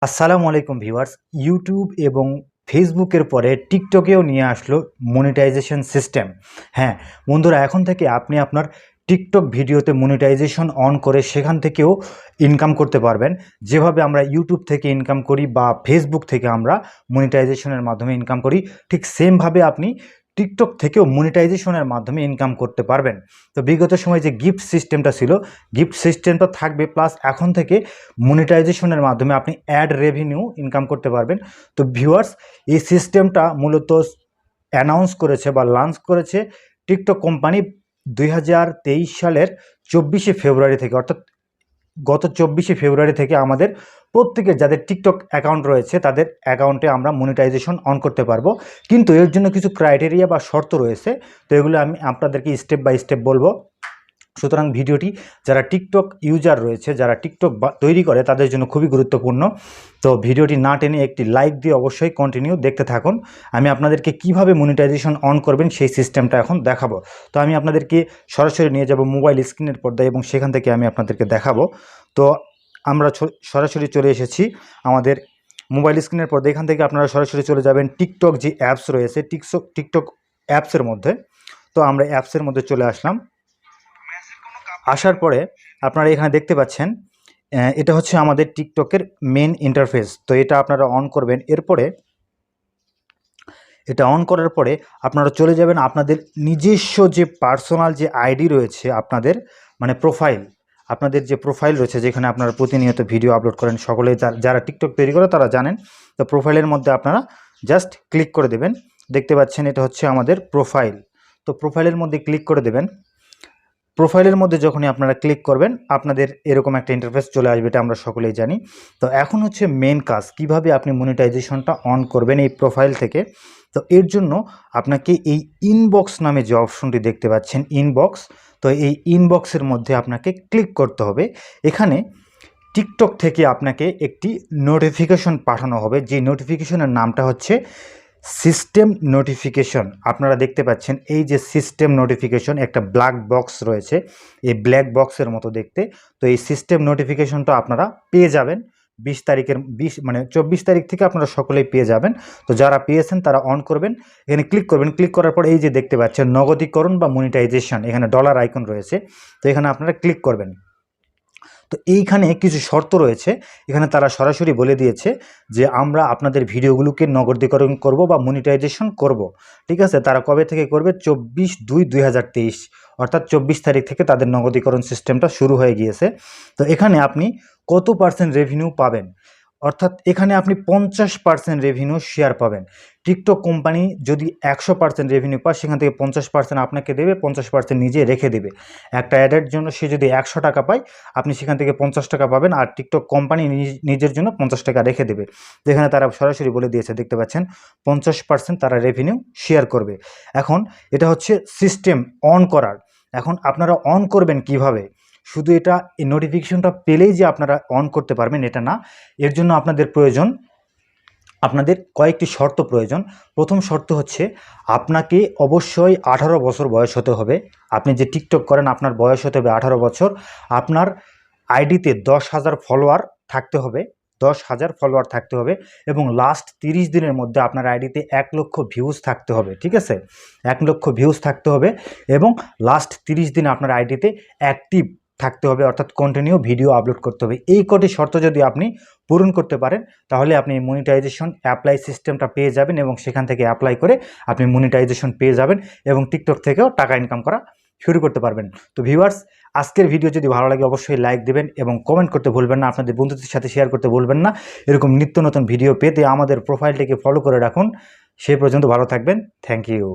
আসসালামু আলাইকুম viewers. YouTube এবং ফেসবুকের পরে টিকটকেও নিয়ে আসলো মনিটাইজেশন সিস্টেম। হ্যাঁ বন্ধুরা, এখন থেকে আপনি আপনার টিকটক ভিডিওতে মনিটাইজেশন অন করে সেখান থেকেও ইনকাম করতে পারবেন। যেভাবে আমরা ইউটিউব থেকে ইনকাম করি বা ফেসবুক থেকে আমরা মনিটাইজেশনের মাধ্যমে ইনকাম করি, ঠিক সেমভাবে আপনি টিকটক থেকেও মনিটাইজেশনের মাধ্যমে ইনকাম করতে পারবেন। তো বিগত সময়ে যে গিফট সিস্টেমটা ছিল, গিফট সিস্টেমটা থাকবে, প্লাস এখন থেকে মনিটাইজেশনের মাধ্যমে আপনি অ্যাড রেভিনিউ ইনকাম করতে পারবেন। তো ভিউয়ার্স, এই সিস্টেমটা মূলত অ্যানাউন্স করেছে বা লঞ্চ করেছে টিকটক কোম্পানি 2023 সালের 24শে ফেব্রুয়ারি থেকে, অর্থাৎ গত 24শে ফেব্রুয়ারি থেকে আমাদের প্রত্যেকের যাদের টিকটক অ্যাকাউন্ট রয়েছে তাদের অ্যাকাউন্টে আমরা মনিটাইজেশন অন করতে পারবো। কিন্তু এর জন্য কিছু ক্রাইটেরিয়া বা শর্ত রয়েছে। তো এগুলো আমি আপনাদেরকে স্টেপ বাই স্টেপ বলবো। সুতরাং ভিডিওটি যারা টিকটক ইউজার রয়েছে, যারা টিকটক তৈরি করে, তাদের জন্য খুবই গুরুত্বপূর্ণ। তো ভিডিওটি না টেনে একটি লাইক দিয়ে অবশ্যই কন্টিনিউ দেখতে থাকুন। আমি আপনাদেরকে কিভাবে মনিটাইজেশন অন করবেন সেই সিস্টেমটা এখন দেখাবো। তো আমি আপনাদেরকে সরাসরি নিয়ে যাব মোবাইল স্ক্রিনের পর্দায় এবং সেখান থেকে আমি আপনাদেরকে দেখাবো। তো আমরা সরাসরি চলে এসেছি আমাদের মোবাইল স্ক্রিনের পর্দায়। এখান থেকে আপনারা সরাসরি চলে যাবেন টিকটক যে অ্যাপস রয়েছে, টিকটক অ্যাপসের মধ্যে। তো আমরা অ্যাপসের মধ্যে চলে আসলাম। আসার পরে আপনারা এখানে দেখতে পাচ্ছেন এটা হচ্ছে আমাদের টিকটকের মেন ইন্টারফেস। তো এটা আপনারা অন করবেন। এরপরে এটা অন করার পরে আপনারা চলে যাবেন আপনাদের নিজস্ব যে পার্সোনাল যে আইডি রয়েছে, আপনাদের মানে প্রোফাইল, আপনাদের যে প্রোফাইল রয়েছে যেখানে আপনারা প্রতিনিয়ত ভিডিও আপলোড করেন, সকলেই যারা টিকটক তৈরি করে তারা জানেন। তো প্রোফাইলের মধ্যে আপনারা জাস্ট ক্লিক করে দেবেন। দেখতে পাচ্ছেন এটা হচ্ছে আমাদের প্রোফাইল। তো প্রোফাইলের মধ্যে ক্লিক করে দেবেন। প্রোফাইলের মধ্যে যখনই আপনারা ক্লিক করবেন আপনাদের এরকম একটা ইন্টারফেস চলে আসবে, এটা আমরা সকলেই জানি। তো এখন হচ্ছে মেন কাজ, কিভাবে আপনি মনিটাইজেশনটা অন করবেন এই প্রোফাইল থেকে। তো এর জন্য আপনাকে এই ইনবক্স নামে যে অপশনটি দেখতে পাচ্ছেন, ইনবক্স, তো এই ইনবক্সের মধ্যে আপনাকে ক্লিক করতে হবে। এখানে টিকটক থেকে আপনাকে একটি নোটিফিকেশন পাঠানো হবে, যে নোটিফিকেশনের নামটা হচ্ছে সিস্টেম নোটিফিকেশন। আপনারা দেখতে পাচ্ছেন এই যে সিস্টেম নোটিফিকেশন, একটা ব্ল্যাক বক্স রয়েছে, এই ব্ল্যাক বক্সের মতো দেখতে। তো এই সিস্টেম নোটিফিকেশনটা আপনারা পেয়ে যাবেন 24 তারিখ থেকে আপনারা সকলেই পেয়ে যাবেন। তো যারা পেয়েছেন তারা অন করবেন, এখানে ক্লিক করবেন। ক্লিক করার পর এই যে দেখতে পাচ্ছেন নগদীকরণ বা মনিটাইজেশন, এখানে ডলার আইকন রয়েছে। তো এখানে আপনারা ক্লিক করবেন। তো এইখানে কিছু শর্ত রয়েছে, এখানে তারা সরাসরি বলে দিয়েছে যে আমরা আপনাদের ভিডিওগুলোকে নগদীকরণ করব বা মনিটাইজেশন করব। ঠিক আছে, তারা কবে থেকে করবে? 24/2/2023, অর্থাৎ 24 তারিখ থেকে তাদের নগদীকরণ সিস্টেমটা শুরু হয়ে গিয়েছে। তো এখানে আপনি কত পার্সেন্ট রেভিনিউ পাবেন, অর্থাৎ এখানে আপনি 50% রেভিনিউ শেয়ার পাবেন। টিকটক কোম্পানি যদি 100% রেভিনিউ পায়, সেখান থেকে 50% আপনাকে দেবে, 50% নিজে রেখে দেবে। একটা অ্যাডের জন্য সে যদি 100 টাকা পায়, আপনি সেখান থেকে 50 টাকা পাবেন, আর টিকটক কোম্পানি নিজের জন্য 50 টাকা রেখে দেবে। যেখানে তারা সরাসরি বলে দিয়েছে, দেখতে পাচ্ছেন 50% তারা রেভিনিউ শেয়ার করবে। এখন এটা হচ্ছে সিস্টেম অন করার। এখন আপনারা অন করবেন কিভাবে? শুধু এটা এই নোটিফিকেশনটা পেলেই যে আপনারা অন করতে পারবেন এটা না, এর জন্য আপনাদের প্রয়োজন, আপনাদের কয়েকটি শর্ত প্রয়োজন। প্রথম শর্ত হচ্ছে আপনাকে অবশ্যই 18 বছর বয়স হতে হবে। আপনি যে টিকটক করেন আপনার বয়স হতে হবে 18 বছর। আপনার আইডিতে 10,000 ফলোয়ার থাকতে হবে, 10,000 ফলোয়ার থাকতে হবে, এবং লাস্ট 30 দিনের মধ্যে আপনার আইডিতে 1 লক্ষ ভিউজ থাকতে হবে। ঠিক আছে, 1 লক্ষ ভিউজ থাকতে হবে, এবং লাস্ট 30 দিন আপনার আইডিতে অ্যাক্টিভ থাকতে হবে, অর্থাৎ কন্টিনিউ ভিডিও আপলোড করতে হবে। এই কটি শর্ত যদি আপনি পূরণ করতে পারেন, তাহলে আপনি মনিটাইজেশন অ্যাপ্লাই সিস্টেমটা পেয়ে যাবেন, এবং সেখান থেকে অ্যাপ্লাই করে আপনি মনিটাইজেশন পেয়ে যাবেন এবং টিকটক থেকেও টাকা ইনকাম করা শুরু করতে পারবেন। তো ভিউয়ার্স, আজকের ভিডিও যদি ভালো লাগে অবশ্যই লাইক দেবেন এবং কমেন্ট করতে ভুলবেন না, আপনাদের বন্ধুদের সাথে শেয়ার করতে ভুলবেন না। এরকম নিত্য নতুন ভিডিও পেতে আমাদের প্রোফাইলটিকে ফলো করে রাখুন। সেই পর্যন্ত ভালো থাকবেন। Thank you.